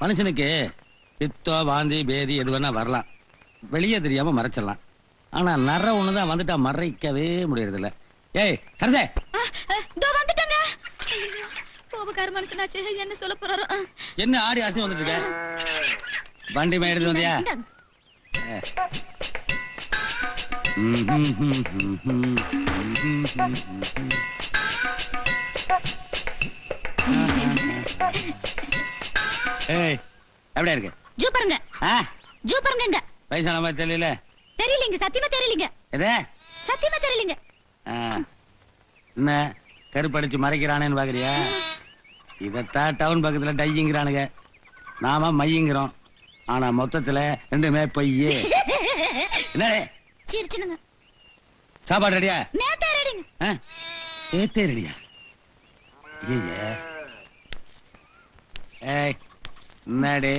மனுஷனுக்கு பித்தோ வாந்தி பேதி எது வேணா வரலாம், வெளியே தெரியாம மறைச்சிடலாம். ஆனா நர ஒண்ணுதான் வந்துட்டா மறைக்கவே முடியறது இல்ல. ஏய் சரசே, வந்துட்டங்க. கோபக்கார மனுஷனாச்சு, என்ன சொல்ல போறாரோ. என்ன ஆடி ஆசி வந்துட்டு இருக்க? வண்டி மேல எடுத்து வந்தியா? ஏய் எப்படியா இருக்கு? ஜூ பாருங்க, ஜூ பாருங்க. வயசான மாதிரி தெரியல. தெரியலங்க, சத்தியமா தெரியலங்க. எது? சத்தியமா தெரியலங்க. என்ன கருப்படிச்சு மறைக்கிறானேன்னு பாக்குறியா? இதத்தான் டவுன் பக்கத்துல டைங்கிறானுங்க, நாம மையங்கிறோம். ஆனா மொத்தத்துல ரெண்டுமே பொய்யே. என்ன சிரிச்சுனுங்க. சாப்பாடு ரெடியா? நேத்தே ரெடிங்க. நேத்தே ரெடியா? ஏய் என்னடே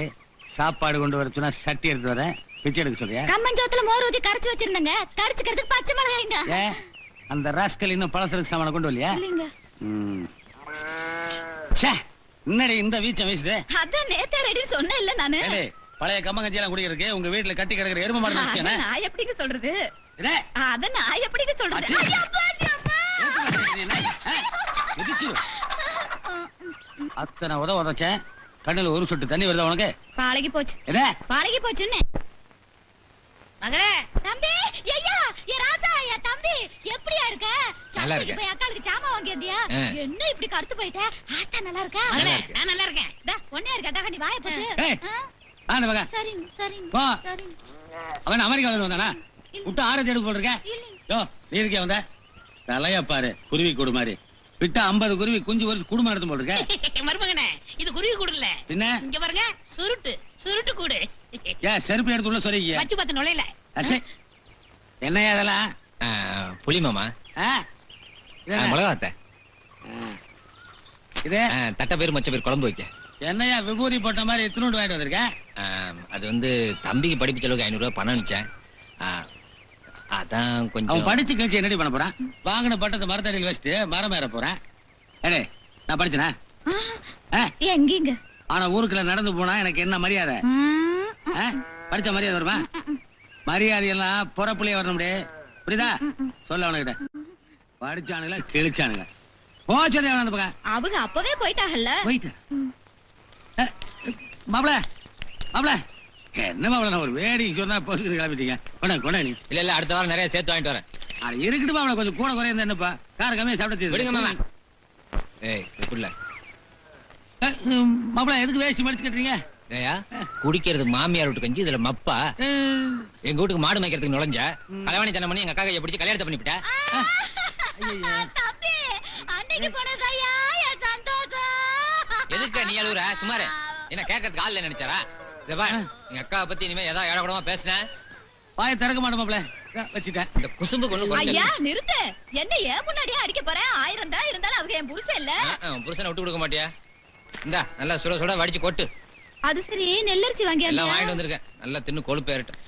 சாப்பாடு கொண்டு வர சொன்னா சட்டி எடுத்து வரேன், பிச்சை எடுக்க சொல்றியா? கம்மஞ்சோத்துல மோர் ஊத்தி கரைச்சு வச்சிருந்தங்க, கரைச்சுக்கிறதுக்கு பச்சை மிளகாய்ங்க. அந்த ராஸ்கல் இன்னும் பழசருக்கு சாமான கொண்டு வரலையா? இல்லைங்க. என்னடி இந்த வீச்சம் வீசுது? அதான் நேத்தே ரெடின்னு சொன்னேன் இல்ல நானு. பழைய கம்மங்கஞ்சி எல்லாம் குடிக்கிறதுக்கு உங்க வீட்டுல கட்டி கிடக்குற எருமை மாடு நினைச்சேனே. நான் எப்படிங்க சொல்றது? அத நான் எப்படிங்க சொல்றது? அத்தனை உதச்சேன், கண்ணுல ஒரு சொட்டு தண்ணி வருதா உனக்கு? பாலகி போச்சு. பாலகி போச்சுன்னு மகளே. தம்பி, ஐயா, ஏ ராசா, ஏ தம்பி, எப்படியா இருக்க? சந்தைக்கு போய் அக்காளுக்கு சாமா வாங்கியதியா? என்ன இப்படி கருத்து போயிட்ட? ஆத்தா நல்லா இருக்கா? மகளே, நான் நல்லா இருக்கேன். டா, ஒண்ணே இருக்கடா, நீ வாயை பத்து. ஆன மகா. சரிங்க, சரிங்க. போ. சரிங்க. அவன் அமெரிக்கால வந்தானா? விட்டு ஆரஞ்சு எடுக்க போல இருக்க. யோ, நீ இருக்கே வந்த. தலையா பாரு, குருவி கூடு மாதிரி. விட்டா 50 குருவி குஞ்சு வரிச்சு குடும்பம் எடுத்து போல இருக்க. மருமகனே, இது குருவி கூடு இல்ல. என்ன? இங்க பாருங்க, சுருட்டு கூடு. ஏன் செருப்பு எடுத்து உள்ள சொல்றீங்க? பச்சு பத்து நுழையில. அச்சே, என்னையா அதெல்லாம்? புளி மாமா. மிளகாத்த. இது தட்டை பேர் மச்ச பேர் குழம்பு வைக்க. என்னையா விபூதி போட்ட மாதிரி எத்தனோடு வாங்கிட்டு வந்திருக்க? அது வந்து தம்பிக்கு படிப்பு செலவுக்கு 500 ரூபாய் பணம் அனுப்பிச்சேன். அதான் கொஞ்சம். அவன் படிச்சு கழிச்சு என்னடி பண்ண போறான்? வாங்கின பட்டத்தை மரத்தடியில் வச்சுட்டு மரம் ஏற போறேன். ஏடே, நான் படிச்சனா? எங்கீங்க? ஆனா ஊருக்குள்ள நடந்து போனா எனக்கு என்ன மரியாதை? படிச்ச மரியாதை வருமா? மரியாதை எல்லாம் புறப்புலயே வரணும். புரியுதா? சொல்ல அவனுக்கிட்ட. படிச்சானுங்களா கிழிச்சானுங்க. போச்சு அவங்க அப்பவே போயிட்டாங்கல்ல. போயிட்ட மாப்பிள மாப்பிள என்ன மாப்பிள, நான் ஒரு வேடி சொன்னா போசுக்கு கிளம்பிட்டீங்க. கொண்டா நீ. இல்ல அடுத்த வாரம் நிறைய சேர்த்து வாங்கிட்டு வரேன். அது இருக்கட்டும் மாப்பிள, கொஞ்சம் கூட குறைய என்னப்பா, கார கம்மியா சாப்பிட்டு விடுங்க மாமா. ஏய் இப்படில மாப்பிள எதுக்கு வேஷ்டி மடிச்சு கட்டுறீங்க? ஏயா குடிக்கிறது மாமியார் வீட்டு கஞ்சி, இதுல மப்பா. எங்க வீட்டுக்கு மாடு மேய்க்கிறதுக்கு நுழைஞ்ச கலவாணி தனம் பண்ணி எங்க அக்கா கையை பிடிச்சி கல்யாணத்தை பண்ணிவிட்டா. தம்பி, அன்னைக்கு போனதாயா என் சந்தோஷம். எதுக்கு நீ அழுகுற? சுமாரு என்ன கேட்கறதுக்கு ஆள் நினைச்சாரா? எங்க அக்காவை பத்தி இனிமே ஏதாவது ஏடக்கூடமா பேசினேன், வாயை திறக்க மாட்டேன் மாப்பிள. வச்சுட்டேன் இந்த குசும்பு கொண்டு. ஐயா நிறுத்து, என்ன ஏன் முன்னாடியே அடிக்க போறேன்? 1000 தான் இருந்தாலும் அவங்க என் புருஷன் இல்ல. புருஷனை விட்டு கொடுக்க மாட்டியா? இந்தா நல்லா சுட சுட வடிச்சு கொட்டு. அது சரி, நெல்லரிசி வாங்கி எல்லாம் வாங்கிட்டு வந்திருக்கேன், நல்லா தின்னு கொழுப்பு ஏறட்டும்.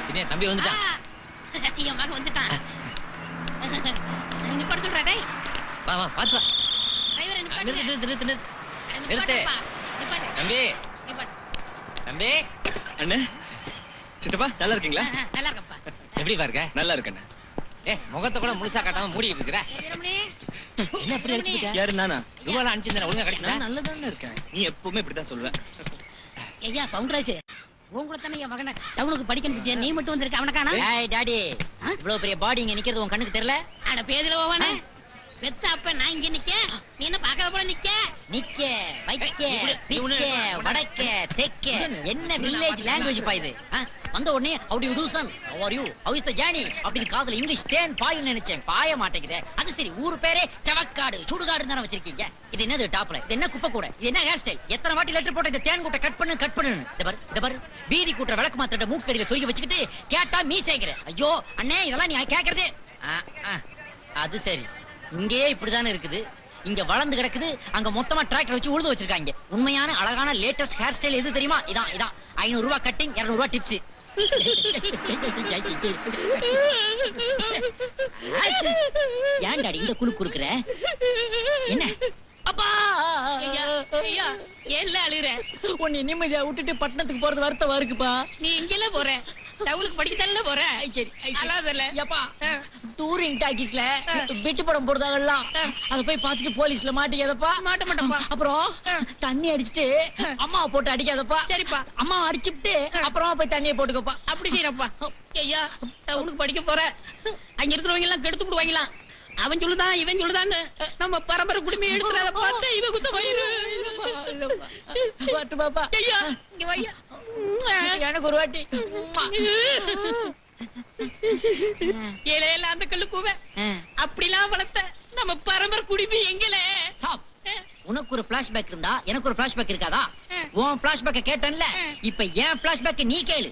சின்ன தம்பி வந்துட்டான். என் மகன் வந்துட்டான். நீ படுத்து சொல்றா. டேய் வா வா பாத்து வா. டிரைவர் நிறுத்து. தம்பி தம்பி. அண்ணே, சித்தப்பா நல்லா இருக்கீங்களா? நல்லா இருக்கப்பா. எப்படி பாருங்க? நல்லா இருக்கண்ணே. முகத்தை கூட முழுசா காட்டாம மூடிட்டு இருக்கிற. என்ன எப்படி அடிச்சுக்கிட்ட? யாரு நானா? ரூபாய் அனுப்பிச்சிருந்தேன், ஒழுங்கா கிடைச்சா? நல்லதானே இருக்கேன். நீ எப்பவுமே இப்படிதான் சொல்லுவ. ஐயா பவுண்டராஜ், உன் கூட தானே என் மகனை டவுனுக்கு படிக்கணும். நீ மட்டும் வந்திருக்க, அவனை காணோம். ஏய் டாடி, இவ்வளவு பெரிய பாடி இங்க நிக்கிறது உன் கண்ணுக்கு தெரியல? அட பேதுல போவானே, பெத்த அப்ப நான் இங்க நிக்க, நீ என்ன பாக்காத போல நிக்க வைக்க பிக்க வடக்க தெக்க. என்ன வில்லேஜ் லாங்குவேஜ் பா இது? வந்த உடனே how do you do son, how are you, how is the journey அப்படின்னு காதுல இங்கிலீஷ் தேன் பாயும் நினைச்சேன், பாய மாட்டேங்குது. அது சரி, ஊர் பேரே சவக்காடு சுடுகாடு தானே வச்சிருக்கீங்க. இது என்னது டாப்ல? இது என்ன குப்பை கூட? இது என்ன ஹேர் ஸ்டைல்? எத்தனை வாட்டி லெட்டர் போட்ட இந்த தேன் கூட்ட கட் பண்ணு. இந்த பாரு பீதி கூட்ட விளக்கு மாத்திர மூக்கடியில சொருகி வச்சுக்கிட்டு கேட்டா மீசைங்கிற. ஐயோ அண்ணே, இதெல்லாம் நீ கேக்குறது. அது சரி, இங்கேயே இப்படிதானே இருக்குது. இங்க வளர்ந்து கிடக்குது, அங்க மொத்தமா டிராக்டர் வச்சு உழுது வச்சிருக்காங்க. உண்மையான அழகான லேட்டஸ்ட் ஹேர் ஸ்டைல் எது தெரியுமா? இதான் இதான். 500 ரூபாய் கட்டிங், 200 ரூபாய் டிப்ஸ். ஏன் டாடி இந்த குழு குடுக்குற? என்ன அப்பா ஐயா ஏன்ல அழுகுற? உன்னை நிம்மதியா விட்டுட்டு பட்டணத்துக்கு போறது வருத்தமா இருக்குப்பா. நீ எங்கெல்ல போற? டவுனுக்கு படிக்கத்தானே போற? சரி அழாதல. ஏப்பா டூரிங் டாக்கீஸ்ல விட்டு படம் போடுறாங்கல்ல, அத போய் பார்த்துட்டு போலீஸ்ல மாட்டிக்காதப்பா. மாட்ட மாட்டப்பா. அப்புறம் தண்ணி அடிச்சிட்டு அம்மாவை போட்டு அடிக்காதப்பா. சரிப்பா. அம்மா அடிச்சுட்டு அப்புறமா போய் தண்ணியை போட்டுக்கப்பா. அப்படி செய்யறப்பா. ஐயா டவுனுக்கு படிக்க போற, அங்க இருக்கிறவங்க எல்லாம் கெடுத்து விடுவாங்களாம். அவன் சொல்லுதான் இவன் சொல்லுதான்னு நம்ம பரம்பரை குடும்பம் எடுத்துறத பார்த்து இவ குத்த வயிறு. பாட்டு பாப்பா. ஐயா இங்க வையா. எனக்கு ஒரு வாட்டி. ஏழையில அந்த கல்லு கூவ அப்படிலாம் வளர்த்த நம்ம பரம்பரை குடும்பம் எங்கல. சாப். உனக்கு ஒரு பிளாஷ்பேக் இருந்தா எனக்கு ஒரு பிளாஷ்பேக் இருக்காதா? உன் பிளாஷ்பேக்க கேட்டேன்ல, இப்ப ஏன் பிளாஷ்பேக் நீ கேளு.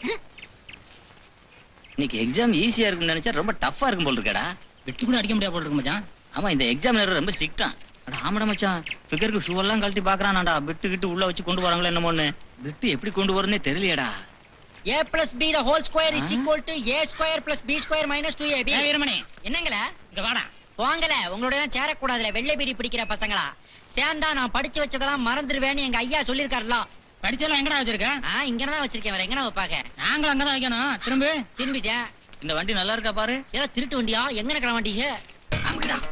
இன்னைக்கு எக்ஸாம் ஈஸியா இருக்கும்னு நினைச்சா ரொம்ப டஃப்பா இருக்கும் போல இருக்கடா. விட்டு கூட அடிக்க முடியாது போல இருக்கு மச்சான். ஆமா, இந்த எக்ஸாமினர் ரொம்ப ஸ்ட்ரிக்ட்டா. அட ஆமாடா மச்சான், ஃபிகருக்கு ஷூ எல்லாம் கழட்டி பாக்குறானாடா. பிட்டு கிட்டு உள்ள வச்சு கொண்டு வராங்களா என்னமோன்னு. பிட்டு எப்படி கொண்டு வரனே தெரியலையேடா. a plus b the whole square is equal to a square plus b square minus 2ab. Veeramani என்னங்களா? இங்க வாடா. போங்கல, உங்களோட எல்லாம் சேரக்கூடாதுல, வெள்ளை பீடி பிடிக்கிற பசங்களா. சேர்ந்தா நான் படிச்சு வச்சதெல்லாம் மறந்துடுவேன்னு எங்க ஐயா சொல்லிருக்காருல. படிச்செல்லாம் எங்கடா வச்சிருக்க? இங்கதான் வச்சிருக்கேன், வேற எங்கனா வைப்பாங்க. நாங்களும் அங்கதான் வைக்கணும். திரும்ப திரும்பிட்டேன். இந்த வண்டி நல்லா இருக்கா பாரு. ஏதோ திருட்டு வண்டியா? எங்க இருக்கிற வண்டிங்க? அப்படிதான்.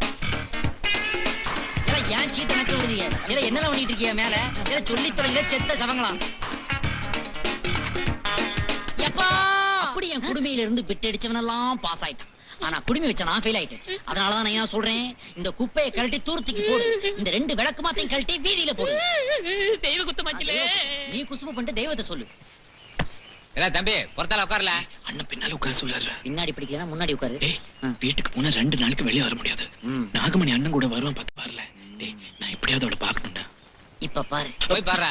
ஏன் சீட்டு நக்க விடுதீங்க? ஏதோ என்னதான் பண்ணிட்டு இருக்கீங்க மேல? ஏதோ சொல்லி தொலைங்க செத்த சவங்களாம். எப்பா அப்படி என் குடுமையில இருந்து பிட் அடிச்சவனெல்லாம் பாஸ் ஆயிட்டான். ஆனா குடுமி வச்ச நான் ஃபெயில் ஆயிட்டேன். அதனாலதான் நான் என்ன சொல்றேன், இந்த குப்பையை கழட்டி தூரத்துக்கு போடு, இந்த 2 விளக்கு மாத்தையும் கழட்டி வீதியில போடு. தெய்வ குத்தமாச்சிலே. நீ குசும பண்ணிட்டு தெய்வத்தை சொல்லு. எல்லாம் தம்பி பொறுத்தால உட்காரல. அண்ணன் பின்னால உட்கார சொல்றாரு. பின்னாடி பிடிக்கலன்னா முன்னாடி உட்காரு. டேய், வீட்டுக்கு போனா 2 நாளைக்கு வெளியே வர முடியாது. நாகமணி அண்ணன் கூட வருவான் பார்த்து வரல. டேய், நான் எப்படியாவது அவளை பார்க்கணும்டா. இப்ப பாரு. போய் பாரு.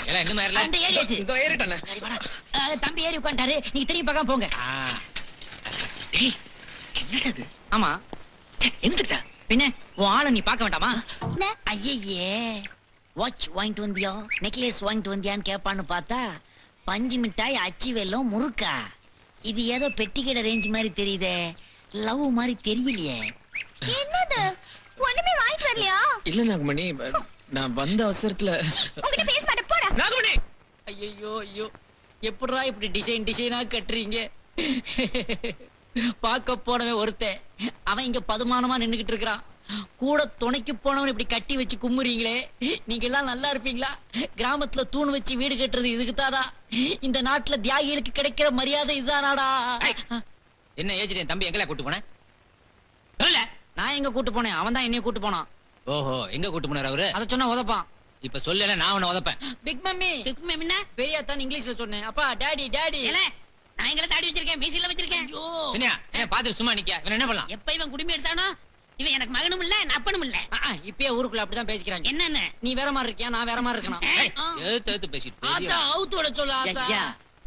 எல்லாம் இந்த மாதிரி அந்த ஏறியாச்சு. இதோ ஏறிட்டானே. தம்பி ஏறி உட்காந்துட்டாரு, நீங்க திரும்பி பார்க்காம போங்க. டேய், என்னடா இது? ஆமா, எந்திரடா. பின்ன உன் ஆளை நீ பார்க்க வேண்டாமா? ஐயே, வாட்ச் வாங்கிட்டு வந்தியா, நெக்லஸ் வாங்கிட்டு வந்தியான்னு கேட்பான்னு பார்த்தா பஞ்சு மிட்டாய், அச்சி வெல்லம், முறுக்கா. இது ஏதோ பெட்டிக்கடை ரேஞ்ச் மாதிரி தெரியுதே, லவ் மாதிரி தெரியலையே. என்னது ஒண்ணுமே வாங்கிட்டு வரலையா? இல்ல நாகமணி, நான் வந்த அவசரத்துல. உன்கிட்ட பேச மாட்டேன் போடா. நாகமணி, ஐயோ ஐயோ, எப்படிடா இப்படி டிசைனா கட்டுறீங்க? பார்க்க போனவன் ஒருத்தன், அவன் இங்க பதுமானமா நின்னுகிட்டு இருக்கிறான். கூட துணைக்கு போனவன் இப்படி கட்டி வச்சு கும்முறீங்களே, நீங்க எல்லாம் நல்லா இருப்பீங்களா? கிராமத்துல தூண் வச்சு வீடு கட்டுறது இதுக்குதாடா? இந்த நாட்டுல தியாகிகளுக்கு கிடைக்கிற மரியாதை இதுதானாடா? என்ன ஏஜ் தம்பி எங்கெல்லாம் கூட்டு போன? நான் எங்க கூட்டு போனேன், அவன் தான் என்னைய கூட்டு போனான். ஓஹோ, எங்க கூட்டு போனார் அவரு? அத சொன்னா உதப்பான். இப்ப சொல்லல, நான் உன்னை உதப்பேன். பிக் மம்மி, பிக் மம்மி என்ன? பெரியா தான் இங்கிலீஷ்ல சொன்னேன். அப்பா டாடி டாடி. ஏல நான் எங்களை தாடி வச்சிருக்கேன், மீசில வச்சிருக்கேன். ஐயோ, சினியா என்ன பாத்துட்டு சும்மா நிக்க, இவன் என்ன பண்ணலாம்? எப்ப இவன் குடுமி எடுத்தானோ இவன் எனக்கு மகனும் இல்ல அப்பனும் இல்ல. இப்பயே ஊருக்குள்ள அப்படிதான் பேசிக்கிறாங்க. என்னன்னு நீ வேற மாதிரி இருக்கியா, நான் வேற மாதிரி இருக்கணும். எழுத்து பேசிட்டு ஆத்தா அவுத்தோட சொல்ல ஆத்தா.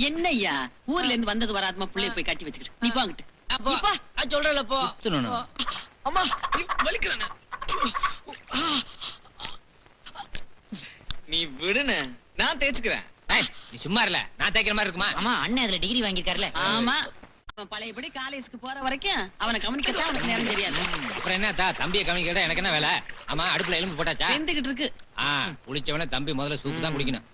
என்னய்யா ஊர்ல இருந்து வந்தது வராதமா பிள்ளைய போய் கட்டி வச்சுக்கிட்டு நீ பாங்கிட்டு அப்பா சொல்றல போ. அம்மா வலிக்குறானே. நீ விடுன, நான் தேய்ச்சுக்கிறேன். நீ சும்மா இல்ல, நான் தேய்க்கிற மாதிரி இருக்குமா? ஆமா, அண்ணன் அதுல டிகிரி வாங்கிருக்காருல. ஆமா அவன் பழையபடி காலேஜுக்கு போற வரைக்கும் அவனை கவனிக்கத்தான் அவனுக்கு நேரம் தெரியாது. அப்புறம் என்ன தம்பியை கவனிக்கிறதா எனக்கு என்ன வேலை? ஆமா, அடுப்புல எலும்பு போட்டாச்சா? வெந்துகிட்டு இருக்கு. குளிச்சவன தம்பி முதல்ல சூப்பு தான் குடிக்கணும்.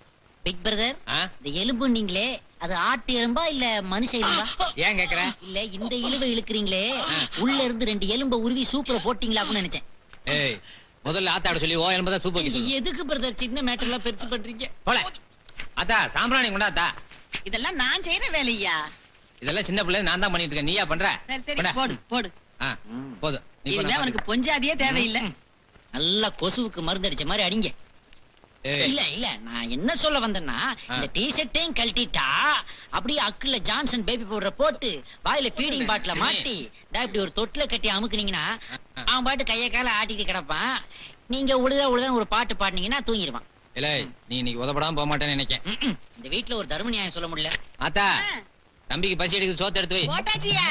பிக் பிரதர், இந்த எலும்பு நீங்களே அது ஆட்டு எலும்பா இல்ல மனுஷ எலும்பா? ஏன் கேக்குற? இல்ல இந்த இழுவை இழுக்கிறீங்களே, உள்ள இருந்து 2 எலும்ப உருவி சூப்பரை போட்டீங்களான்னு நினைச்சேன். ஏய், முதல்ல ஆத்தாட சொல்லி ஓ எலும்பு தான் சூப்பு வைக்க சொல்லு. எதுக்கு பிரதர் சின்ன மேட்டர் எல்லாம் பெருசு பண்றீங்க? போல அத்தா, சாம்பிராணி கொண்டாத்தா. இதெல்லாம் நான் செய்யற வேலையா? இதெல்லாம் சின்ன பிள்ளை நான் தான் பண்ணிட்டு இருக்கேன், நீயா பண்ற? சரி சரி போடு போடு. போதும். நீ இனிமே பண்ண அவனுக்கு பொஞ்சாதியே தேவையில்லை. நல்லா கொசுவுக்கு மருந்து அடிச்ச மாதிரி அடிங்க. ஏய். இல்ல இல்ல, நான் என்ன சொல்ல வந்தேன்னா, இந்த டி-ஷர்ட்டையும் கழட்டிட்டா அப்படியே அக்குல ஜான்சன் பேபி பவுடர் போட்டு வாயில ஃபீடிங் பாட்டில மாட்டி இப்படி ஒரு தொட்டில கட்டி அமுக்குனீங்கன்னா அவன் பாட்டு கைய கால ஆட்டிட்டு கிடப்பான். நீங்க உழுத ஒரு பாட்டு பாடினீங்கன்னா தூங்கிடுவான். இல்ல, நீ இன்னைக்கு உதப்படாம போக மாட்டேன்னு நினைக்கேன். இந்த வீட்டுல ஒரு தர்ம நியாயம் சொல்ல முடியல. ஆத்தா, தம்பிக்கு பசி எடுக்குது, சோத்து எடுத்து வை. போட்டாச்சியா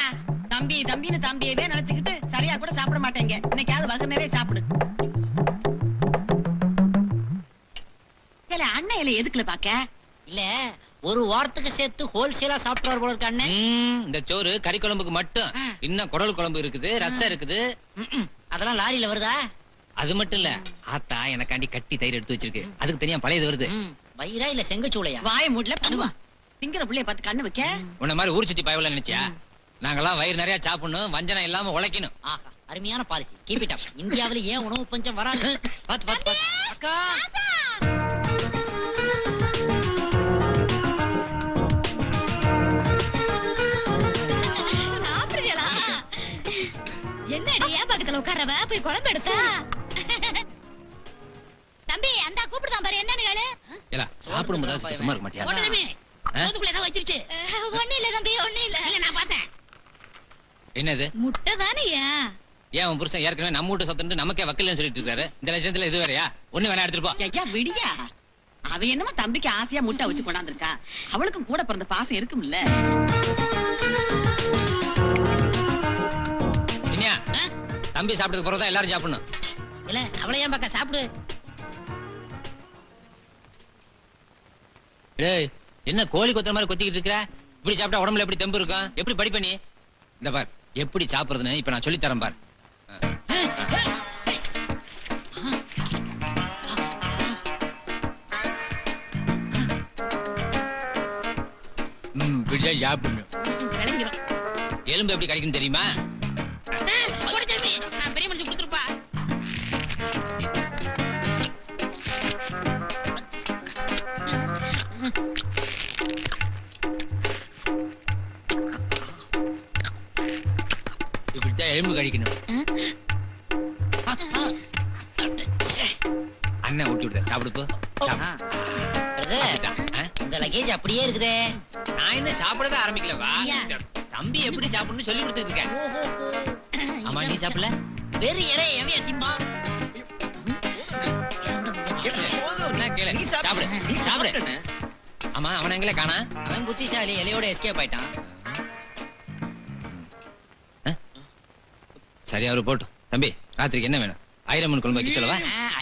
தம்பின்னு தம்பியவே நினைச்சுக்கிட்டு சரியா கூட சாப்பிட மாட்டேங்க. இன்னைக்காவது வகு நிறைய சாப்பிடு. இல்ல அண்ணன் இல்ல எதுக்குல பாக்க? இல்ல ஒரு வாரத்துக்கு சேர்த்து ஹோல்சேலா சாப்பிட்டுவார் போல இருக்க அண்ணன். இந்த சோறு கறி குழம்புக்கு மட்டும் இன்னும் குடல் குழம்பு இருக்குது, ரசம் இருக்குது. அதெல்லாம் லாரியில வருதா? அது மட்டும் இல்ல, ஆத்தா எனக்காண்டி கட்டி தயிர் எடுத்து வச்சிருக்கு, அதுக்கு தனியா பழையது வருது. வயிறா இல்ல செங்கச்சூளையா? வாய மூடல பண்ணுவா. திங்கிற புள்ளைய பார்த்து கண்ணு வைக்க. உன்ன மாதிரி ஊர் சுத்தி பயவல நினைச்சியா? நாங்கெல்லாம் வயிறு நிறைய சாப்பிடணும், வஞ்சனம் இல்லாம உழைக்கணும். ஆஹா, அருமையான பாலிசி. Keep it up. இந்தியாவுல ஏன் உணவு பஞ்சம் வராது? பாத்து பாத்து பாத்து. அக்கா சாப்பிடுறீங்களா? என்னடி ஏன் பக்கத்துல உட்கார்றவ? போய் குழம்பு எடுத்தா. தம்பி அந்த கூப்பிடுதான் பாரு, என்னன்னு கேளு. இல்ல சாப்பிடும் போது சும்மா இருக்க மாட்டியா? ஒண்ணுமே சோத்துக்குள்ள ஏதாவது வச்சிருச்சு. ஒண்ணு இல்ல தம்பி, ஒண்ணு இல்ல. இல்ல நான் பார்த்தேன். என்னது? முட்டை தானேயா? ஏன் உன் புருஷன் ஏற்கனவே நம்ம வீட்டு சொத்துட்டு நமக்கே வக்கீல்னு சொல்லிட்டு இருக்காரு, இந்த லட்சத்துல இது வேறயா? ஒண்ணு வேணா எடுத்துட்டு போ. ஐயா விடியா. அவ என்னமோ தம்பிக்கு ஆசையா முட்டை வச்சு கொண்டாந்துருக்கா. அவளுக்கும் கூட பிறந்த பாசம் இருக்கும்ல. சின்னியா, தம்பி சாப்பிட்டதுக்கு பிறகுதான் எல்லாரும் சாப்பிடணும். இல்ல அவளை ஏன் பார்க்க சாப்பிடு. டேய், என்ன கோழி கொத்துற மாதிரி கொத்திக்கிட்டு இருக்கற? இப்படி சாப்பிட்டா உடம்புல எப்படி தெம்பு இருக்கும்? எப்படி படிப்ப நீ? இந்த பார், எப்படி சாப்பிடுறதுன்னு இப்ப நான் சொல்லி தரேன் பார். இப்படியா சாப்பிடணும். விளங்கிரும். எலும்பு எப்படி கிடைக்கும் தெரியுமா? போடு தம்பி, நான் பெரிய மனுஷன் கொடுத்துருப்பா. இப்படித்தான் எலும்பு கழிக்கணும். அண்ணன் ஊட்டி விடுத சாப்பிடுப்போ. உங்க லக்கேஜ் அப்படியே இருக்குதே. நான் என்ன சாப்பிடவே ஆரம்பிக்கல. வா, தம்பி எப்படி சாப்பிடணும்னு சொல்லி கொடுத்துட்டு இருக்கேன். ஆமா, நீ சாப்பிடல? வெறு இறை எவைய திம்பா. என்ன கேளு, சாப்பிடு, நீ சாப்பிடு. ஆமா, அவன் எங்களே காணா? அவன் புத்திசாலி, இலையோட எஸ்கேப் ஆயிட்டான். சரி, அவரு போட்டு. தம்பி, ராத்திரிக்கு என்ன வேணும்? ஐரமன் குழம்பு வைக்க சொல்லவா?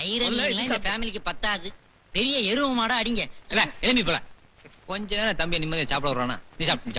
ஐரன் இந்த ஃபேமிலிக்கு பத்தாது. பெரிய எருவ மாடா அடிங்க. இல்ல, எலும்பி போல. கொஞ்ச நேரம் தம்பியை நிம்மதியா சாப்பிட வர்றானா? நீ சாப்பிடு, நீ சாப்பிடு.